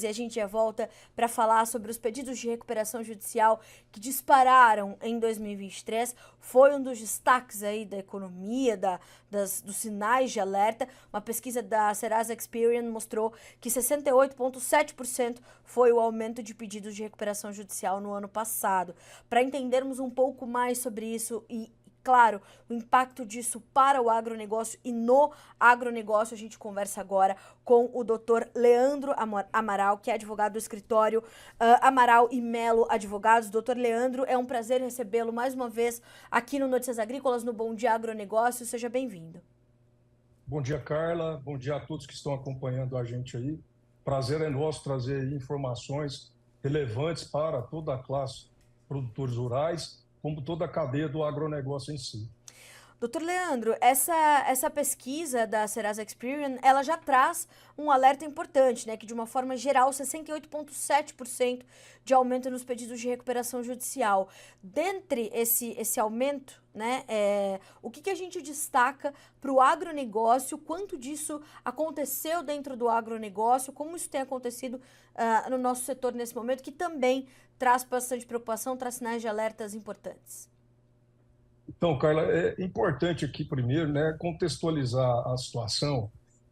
E a gente já volta para falar sobre os pedidos de recuperação judicial que dispararam em 2023. Foi um dos destaques aí da economia, dos sinais de alerta. Uma pesquisa da Serasa Experian mostrou que 68,7% foi o aumento de pedidos de recuperação judicial no ano passado. Para entendermos um pouco mais sobre isso e, claro, o impacto disso para o agronegócio e no agronegócio, a gente conversa agora com o Dr. Leandro Amaral, que é advogado do escritório Amaral e Melo Advogados. Dr. Leandro, é um prazer recebê-lo mais uma vez aqui no Notícias Agrícolas, no Bom Dia Agronegócio. Seja bem-vindo. Bom dia, Carla. Bom dia a todos que estão acompanhando a gente aí. Prazer é nosso trazer informações relevantes para toda a classe de produtores rurais, como toda a cadeia do agronegócio em si. Doutor Leandro, essa pesquisa da Serasa Experian, ela já traz um alerta importante, né? Que de uma forma geral, 68,7% de aumento nos pedidos de recuperação judicial. Dentre esse aumento, né? O que a gente destaca para o agronegócio? Quanto disso aconteceu dentro do agronegócio? Como isso tem acontecido no nosso setor nesse momento, que também traz bastante preocupação, traz sinais de alertas importantes? Então, Carla, é importante aqui primeiro, né, contextualizar a situação,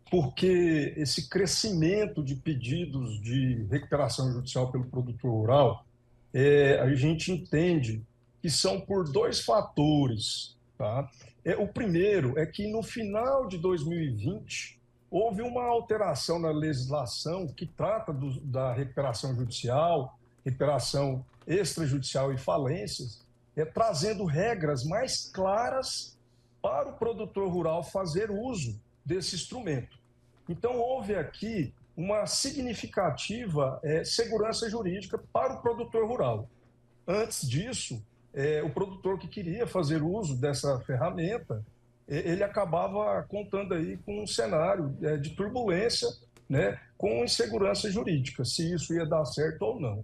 porque esse crescimento de pedidos de recuperação judicial pelo produtor rural, a gente entende que são por dois fatores, tá? O primeiro é que no final de 2020 houve uma alteração na legislação que trata da recuperação judicial, recuperação extrajudicial e falências, trazendo regras mais claras para o produtor rural fazer uso desse instrumento. Então, houve aqui uma significativa segurança jurídica para o produtor rural. Antes disso, o produtor que queria fazer uso dessa ferramenta, ele acabava contando aí com um cenário de turbulência, né, com insegurança jurídica, se isso ia dar certo ou não.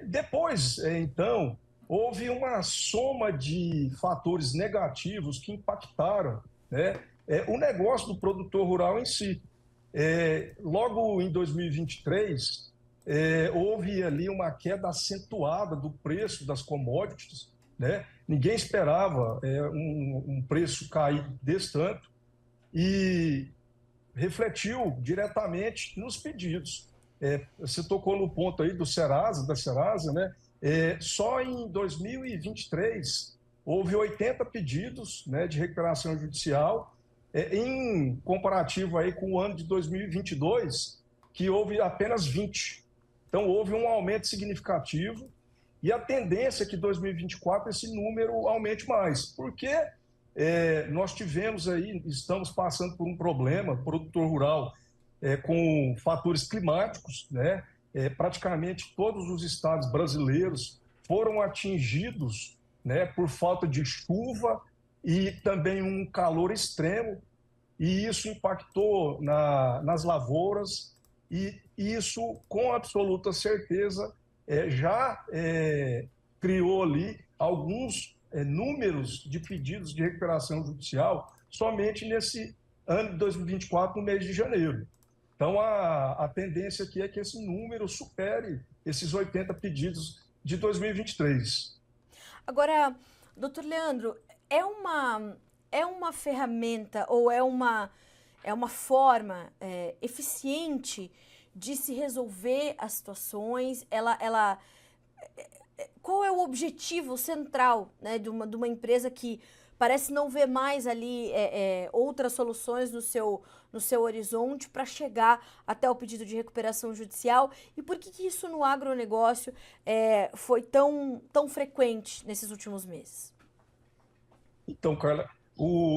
Depois, então, houve uma soma de fatores negativos que impactaram, né, o negócio do produtor rural em si. Logo em 2023, houve ali uma queda acentuada do preço das commodities, né? Ninguém esperava um preço cair desse tanto e refletiu diretamente nos pedidos. Você tocou no ponto aí da Serasa, né? Só em 2023 houve 80 pedidos, né, de recuperação judicial, em comparativo aí com o ano de 2022, que houve apenas 20. Então houve um aumento significativo e a tendência é que em 2024 esse número aumente mais, porque nós tivemos aí, estamos passando por um problema, produtor rural, com fatores climáticos, né? Praticamente todos os estados brasileiros foram atingidos, né, por falta de chuva e também um calor extremo, e isso impactou nas lavouras, e isso, com absoluta certeza, já criou ali alguns números de pedidos de recuperação judicial somente nesse ano de 2024, no mês de janeiro. Então, a tendência aqui é que esse número supere esses 80 pedidos de 2023. Agora, doutor Leandro, é uma ferramenta ou é uma forma eficiente de se resolver as situações? Qual é o objetivo central, né, de uma empresa que parece não ver mais ali outras soluções no seu horizonte para chegar até o pedido de recuperação judicial? E por que isso no agronegócio foi tão frequente nesses últimos meses? Então, Carla,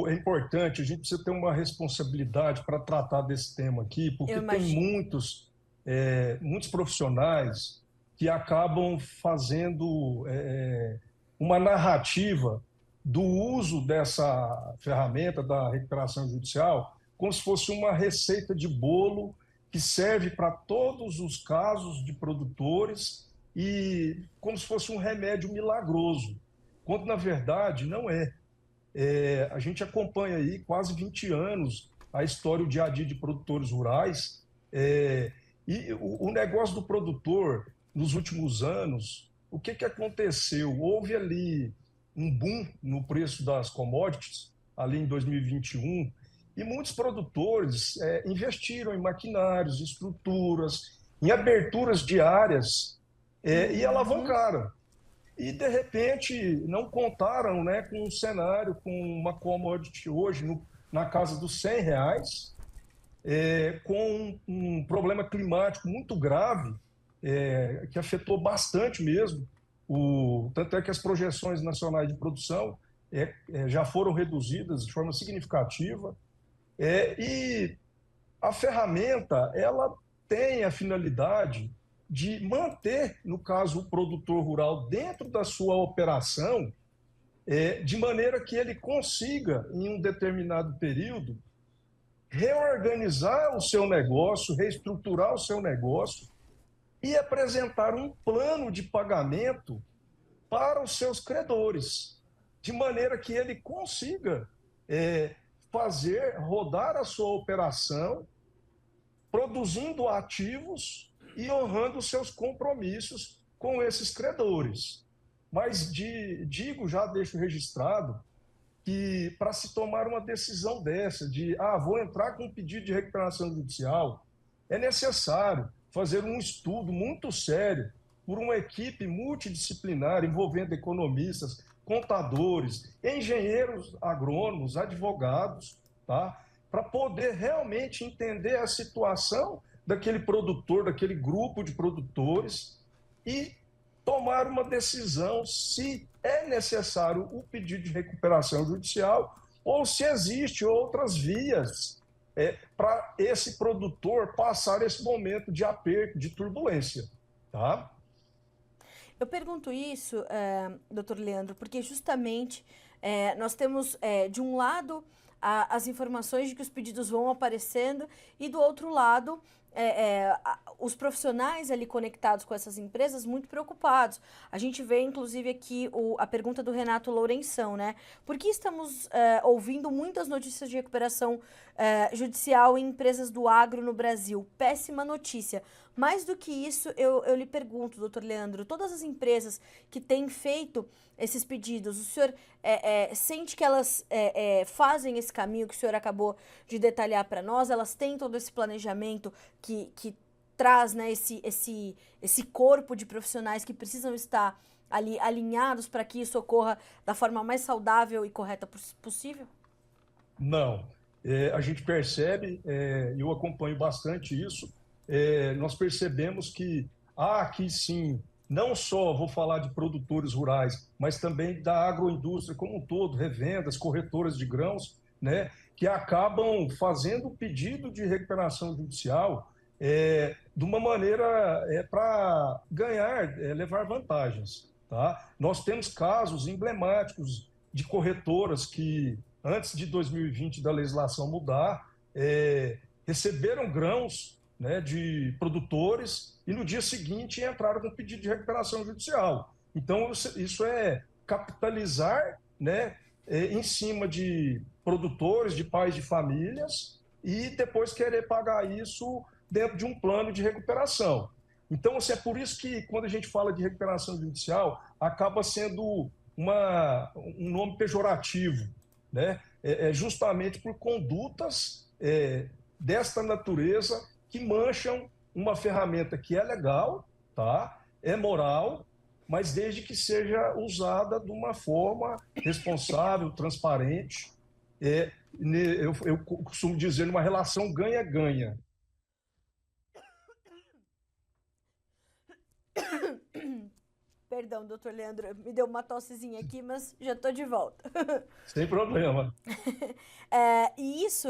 é importante, a gente precisa ter uma responsabilidade para tratar desse tema aqui, Eu porque tem imagino. muitos profissionais que acabam fazendo uma narrativa do uso dessa ferramenta da recuperação judicial como se fosse uma receita de bolo que serve para todos os casos de produtores e como se fosse um remédio milagroso, quando na verdade não é. A gente acompanha aí quase 20 anos a história, o dia a dia de produtores rurais, E o negócio do produtor, nos últimos anos, o que aconteceu? Houve ali um boom no preço das commodities, ali em 2021, e muitos produtores investiram em maquinários, estruturas, em aberturas de áreas, e Uhum. alavancaram. E, de repente, não contaram, né, com um cenário, com uma commodity hoje na casa dos R$ 100, com um problema climático muito grave, que afetou bastante mesmo. Tanto é que as projeções nacionais de produção já foram reduzidas de forma significativa. E a ferramenta, ela tem a finalidade de manter, no caso, o produtor rural dentro da sua operação, de maneira que ele consiga, em um determinado período, reorganizar o seu negócio, reestruturar o seu negócio e apresentar um plano de pagamento para os seus credores, de maneira que ele consiga fazer rodar a sua operação, produzindo ativos e honrando os seus compromissos com esses credores. Mas digo, já deixo registrado, que para se tomar uma decisão dessa, vou entrar com um pedido de recuperação judicial, é necessário fazer um estudo muito sério por uma equipe multidisciplinar envolvendo economistas, contadores, engenheiros agrônomos, advogados, tá? Para poder realmente entender a situação daquele produtor, daquele grupo de produtores e tomar uma decisão se é necessário o pedido de recuperação judicial ou se existe outras vias para esse produtor passar esse momento de aperto, de turbulência. Tá? Eu pergunto isso, doutor Leandro, porque justamente nós temos, de um lado, as informações de que os pedidos vão aparecendo e, do outro lado, os profissionais ali conectados com essas empresas muito preocupados. A gente vê, inclusive, aqui a pergunta do Renato Lourenção, né? Por que estamos ouvindo muitas notícias de recuperação judicial em empresas do agro no Brasil? Péssima notícia. Mais do que isso, eu lhe pergunto, doutor Leandro, todas as empresas que têm feito esses pedidos, o senhor sente que elas fazem esse caminho que o senhor acabou de detalhar para nós? Elas têm todo esse planejamento que traz, né, esse corpo de profissionais que precisam estar ali alinhados para que isso ocorra da forma mais saudável e correta possível? Não. A gente percebe, eu acompanho bastante isso, nós percebemos que há aqui sim, não só vou falar de produtores rurais, mas também da agroindústria como um todo, revendas, corretoras de grãos, né, que acabam fazendo o pedido de recuperação judicial de uma maneira para ganhar, levar vantagens. Tá? Nós temos casos emblemáticos de corretoras que antes de 2020 da legislação mudar, receberam grãos, né, de produtores e no dia seguinte entraram com pedido de recuperação judicial. Então, isso é capitalizar, né, em cima de produtores, de pais de famílias e depois querer pagar isso dentro de um plano de recuperação. Então, assim, é por isso que quando a gente fala de recuperação judicial, acaba sendo um nome pejorativo, né? Justamente por condutas desta natureza que mancham uma ferramenta que é legal, tá? É moral, mas desde que seja usada de uma forma responsável, transparente. Eu costumo dizer numa relação ganha-ganha. Perdão, doutor Leandro, me deu uma tossezinha aqui, mas já tô de volta. Sem problema. E isso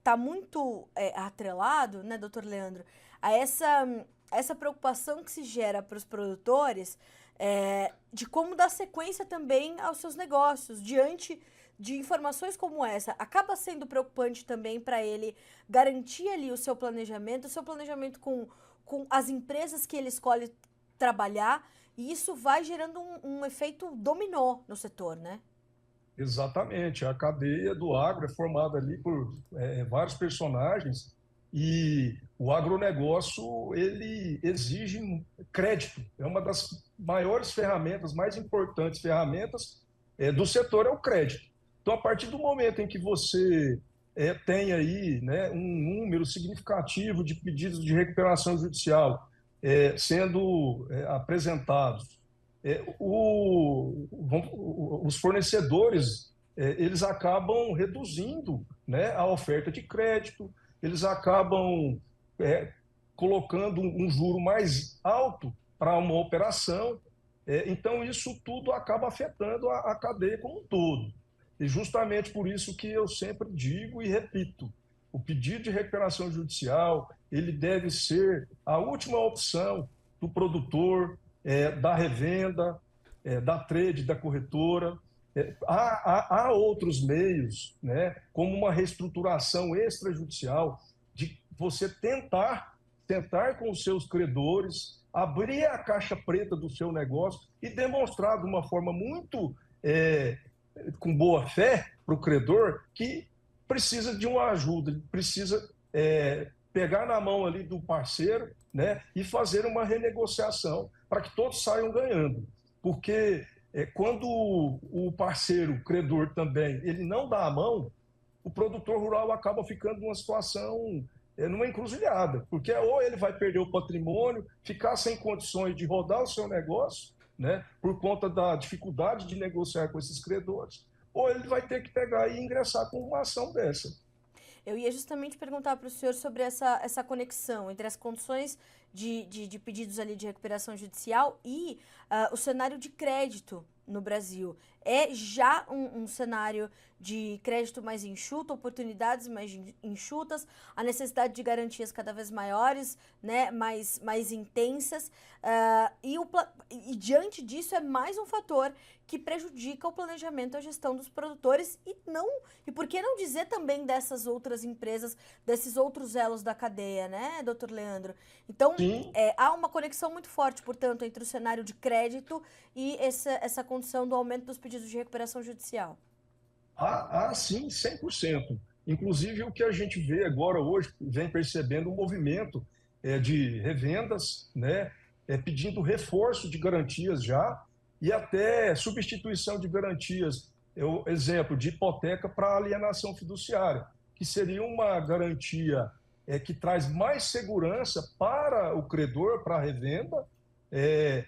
tá muito atrelado, né, doutor Leandro, a essa preocupação que se gera para os produtores de como dar sequência também aos seus negócios, diante de informações como essa. Acaba sendo preocupante também para ele garantir ali o seu planejamento com as empresas que ele escolhe trabalhar, e isso vai gerando um efeito dominó no setor, né? Exatamente. A cadeia do agro é formada ali por vários personagens E o agronegócio, ele exige crédito. É uma das maiores ferramentas, mais importantes ferramentas do setor é o crédito. Então, a partir do momento em que você tem aí, né, um número significativo de pedidos de recuperação judicial sendo apresentados, os fornecedores eles acabam reduzindo, né, a oferta de crédito, eles acabam é, colocando um juro mais alto para uma operação. Então, isso tudo acaba afetando a cadeia como um todo. E justamente por isso que eu sempre digo e repito, o pedido de recuperação judicial ele deve ser a última opção do produtor, da revenda, da trade, da corretora. Há outros meios, né, como uma reestruturação extrajudicial, de você tentar com os seus credores, abrir a caixa preta do seu negócio e demonstrar de uma forma muito com boa fé para o credor que precisa de uma ajuda, precisa pegar na mão ali do parceiro, né, e fazer uma renegociação para que todos saiam ganhando. Porque quando o parceiro, o credor também, ele não dá a mão, o produtor rural acaba ficando numa situação, numa encruzilhada, porque ou ele vai perder o patrimônio, ficar sem condições de rodar o seu negócio, né, por conta da dificuldade de negociar com esses credores, ou ele vai ter que pegar e ingressar com uma ação dessa. Eu ia justamente perguntar para o senhor sobre essa conexão entre as condições de pedidos ali de recuperação judicial e o cenário de crédito no Brasil. É já um cenário de crédito mais enxuto, oportunidades mais enxutas, a necessidade de garantias cada vez maiores, né, mais intensas, e diante disso é mais um fator que prejudica o planejamento e a gestão dos produtores e por que não dizer também dessas outras empresas, desses outros elos da cadeia, né, doutor Leandro? Então, Sim, há uma conexão muito forte, portanto, entre o cenário de crédito e essa condição do aumento dos pedidos de recuperação judicial. sim, 100%. Inclusive, o que a gente vê agora, hoje, vem percebendo um movimento de revendas, né, pedindo reforço de garantias já, e até substituição de garantias, exemplo, de hipoteca para alienação fiduciária, que seria uma garantia que traz mais segurança para o credor, para a revenda, é,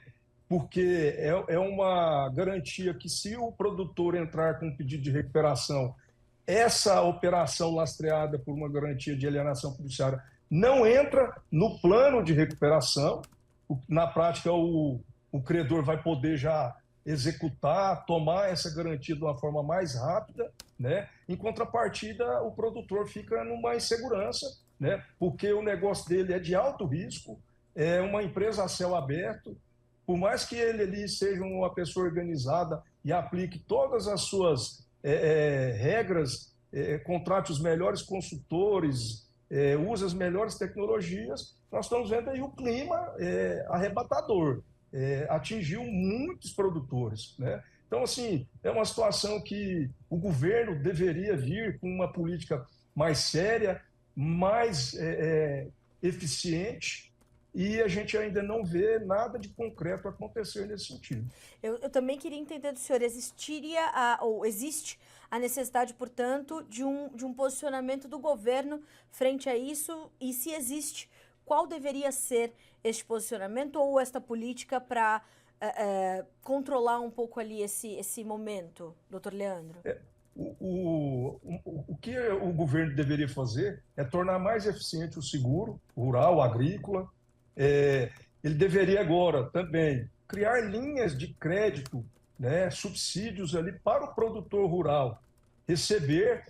porque é uma garantia que, se o produtor entrar com um pedido de recuperação, essa operação lastreada por uma garantia de alienação fiduciária não entra no plano de recuperação. Na prática, o credor vai poder já executar, tomar essa garantia de uma forma mais rápida, né? Em contrapartida, o produtor fica numa insegurança, né? Porque o negócio dele é de alto risco, é uma empresa a céu aberto, por mais que ele ali seja uma pessoa organizada e aplique todas as suas regras, contrate os melhores consultores, use as melhores tecnologias, nós estamos vendo aí o clima arrebatador, atingiu muitos produtores, né? Então, assim, é uma situação que o governo deveria vir com uma política mais séria, mais eficiente, e a gente ainda não vê nada de concreto acontecer nesse sentido. Eu também queria entender do senhor, ou existe a necessidade, portanto, de um posicionamento do governo frente a isso, e se existe, qual deveria ser este posicionamento ou esta política para controlar um pouco ali esse momento, doutor Leandro? O que o governo deveria fazer é tornar mais eficiente o seguro rural, agrícola. É, ele deveria agora também criar linhas de crédito, né, subsídios ali para o produtor rural receber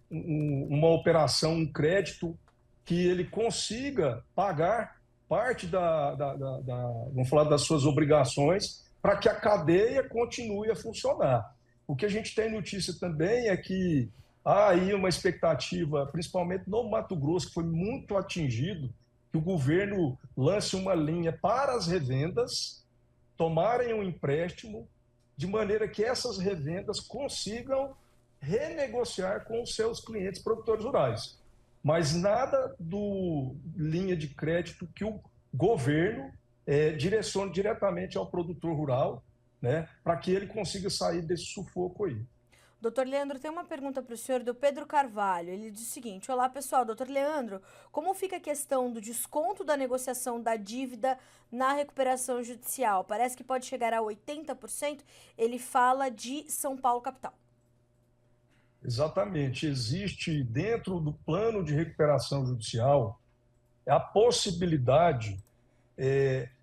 uma operação, um crédito que ele consiga pagar parte vamos falar, das suas obrigações para que a cadeia continue a funcionar. O que a gente tem notícia também é que há aí uma expectativa, principalmente no Mato Grosso, que foi muito atingido, que o governo lance uma linha para as revendas tomarem um empréstimo, de maneira que essas revendas consigam renegociar com os seus clientes produtores rurais. mas nada do linha de crédito que o governo direcione diretamente ao produtor rural, né, para que ele consiga sair desse sufoco aí. Doutor Leandro, tem uma pergunta para o senhor do Pedro Carvalho. Ele diz o seguinte: olá pessoal, doutor Leandro, como fica a questão do desconto da negociação da dívida na recuperação judicial? Parece que pode chegar a 80%. Ele fala de São Paulo capital. Exatamente. Existe dentro do plano de recuperação judicial a possibilidade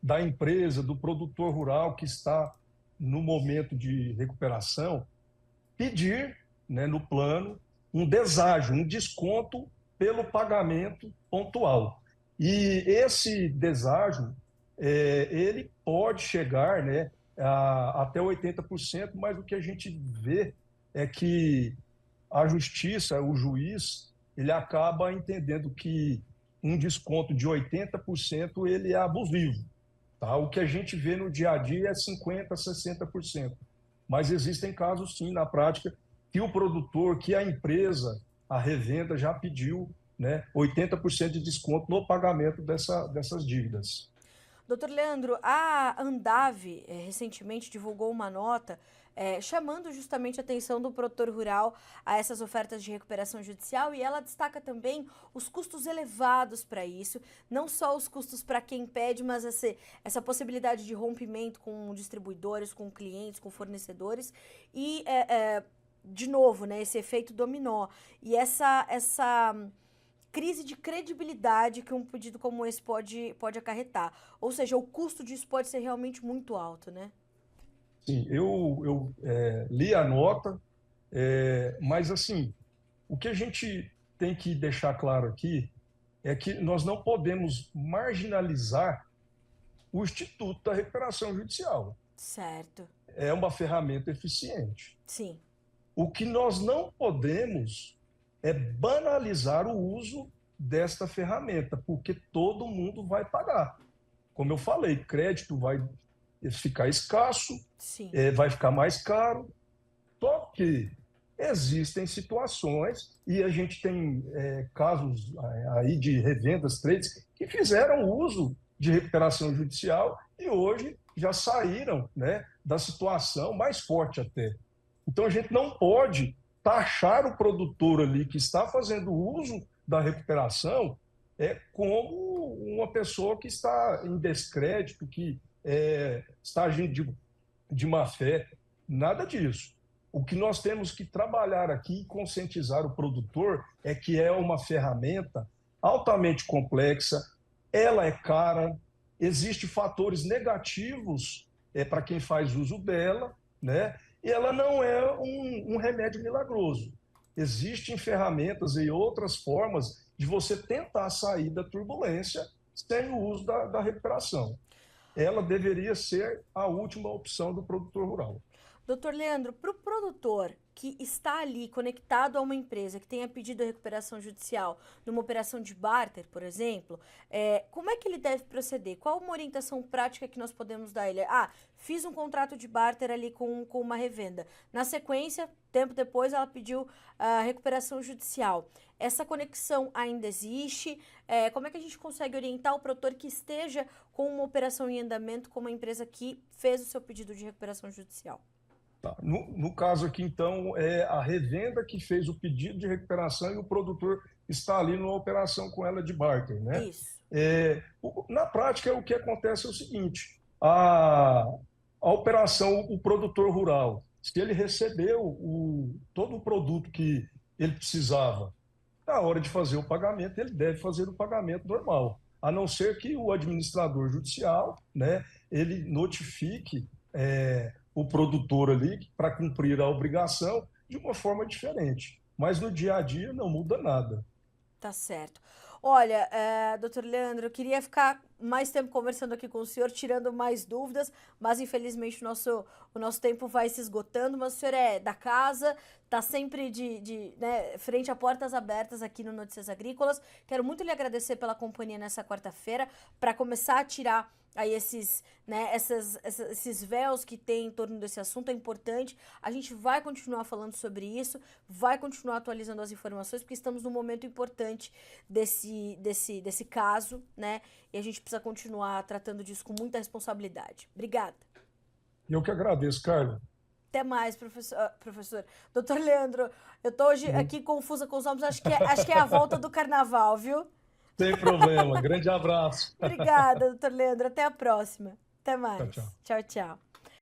da empresa, do produtor rural que está no momento de recuperação, pedir, né, no plano, um deságio, um desconto pelo pagamento pontual. E esse deságio, ele pode chegar, né, até 80%, mas o que a gente vê é que a justiça, o juiz, ele acaba entendendo que um desconto de 80% ele é abusivo. Tá? O que a gente vê no dia a dia é 50%, 60%. Mas existem casos, sim, na prática, que o produtor, que a empresa, a revenda já pediu, né, 80% de desconto no pagamento dessas dívidas. Doutor Leandro, a Andave recentemente divulgou uma nota chamando justamente a atenção do produtor rural a essas ofertas de recuperação judicial, e ela destaca também os custos elevados para isso, não só os custos para quem pede, mas essa possibilidade de rompimento com distribuidores, com clientes, com fornecedores e, de novo, né, esse efeito dominó e essa crise de credibilidade que um pedido como esse pode acarretar. Ou seja, o custo disso pode ser realmente muito alto, né? Sim, eu li a nota, mas assim, o que a gente tem que deixar claro aqui é que nós não podemos marginalizar o Instituto da Recuperação Judicial. Certo. É uma ferramenta eficiente. Sim. O que nós não podemos é banalizar o uso desta ferramenta, porque todo mundo vai pagar. Como eu falei, crédito vai ficar escasso, Sim. vai ficar mais caro. Só que existem situações, e a gente tem casos aí de revendas, trades, que fizeram uso de recuperação judicial e hoje já saíram, né, da situação mais forte até. Então a gente não pode taxar o produtor ali que está fazendo uso da recuperação como uma pessoa que está em descrédito, que está agindo de má fé. Nada disso. O que nós temos que trabalhar aqui e conscientizar o produtor é que é uma ferramenta altamente complexa, ela é cara, existem fatores negativos para quem faz uso dela, né? E ela não é um remédio milagroso. Existem ferramentas e outras formas de você tentar sair da turbulência sem o uso da recuperação. Ela deveria ser a última opção do produtor rural. Doutor Leandro, para o produtor que está ali conectado a uma empresa que tenha pedido a recuperação judicial numa operação de barter, por exemplo, como é que ele deve proceder? Qual uma orientação prática que nós podemos dar a ele? Ah, fiz um contrato de barter ali com uma revenda. Na sequência, tempo depois, ela pediu a recuperação judicial. Essa conexão ainda existe? Como é que a gente consegue orientar o produtor que esteja com uma operação em andamento com uma empresa que fez o seu pedido de recuperação judicial? Tá. No caso aqui, então, é a revenda que fez o pedido de recuperação e o produtor está ali numa operação com ela de barter, né? Isso. Na prática, o que acontece é o seguinte: a operação, o produtor rural, se ele recebeu todo o produto que ele precisava, na hora de fazer o pagamento, ele deve fazer o pagamento normal, a não ser que o administrador judicial, né, ele notifique o produtor ali para cumprir a obrigação de uma forma diferente. Mas no dia a dia não muda nada. Tá certo. Olha, doutor Leandro, eu queria ficar mais tempo conversando aqui com o senhor, tirando mais dúvidas, mas infelizmente o nosso tempo vai se esgotando. Mas o senhor é da casa, tá sempre né, frente a portas abertas aqui no Notícias Agrícolas. Quero muito lhe agradecer pela companhia nessa quarta-feira, para começar a tirar aí esses véus que tem em torno desse assunto, é importante. A gente vai continuar falando sobre isso, vai continuar atualizando as informações, porque estamos num momento importante desse caso, né? E a gente precisa continuar tratando disso com muita responsabilidade. Obrigada. Eu que agradeço, Carla. Até mais, professor. Doutor Leandro, eu tô hoje aqui confusa com os nomes, acho que é a volta do carnaval, viu? Sem problema. Grande abraço. Obrigada, doutor Leandro. Até a próxima. Até Tchau, mais. tchau. Tchau, tchau.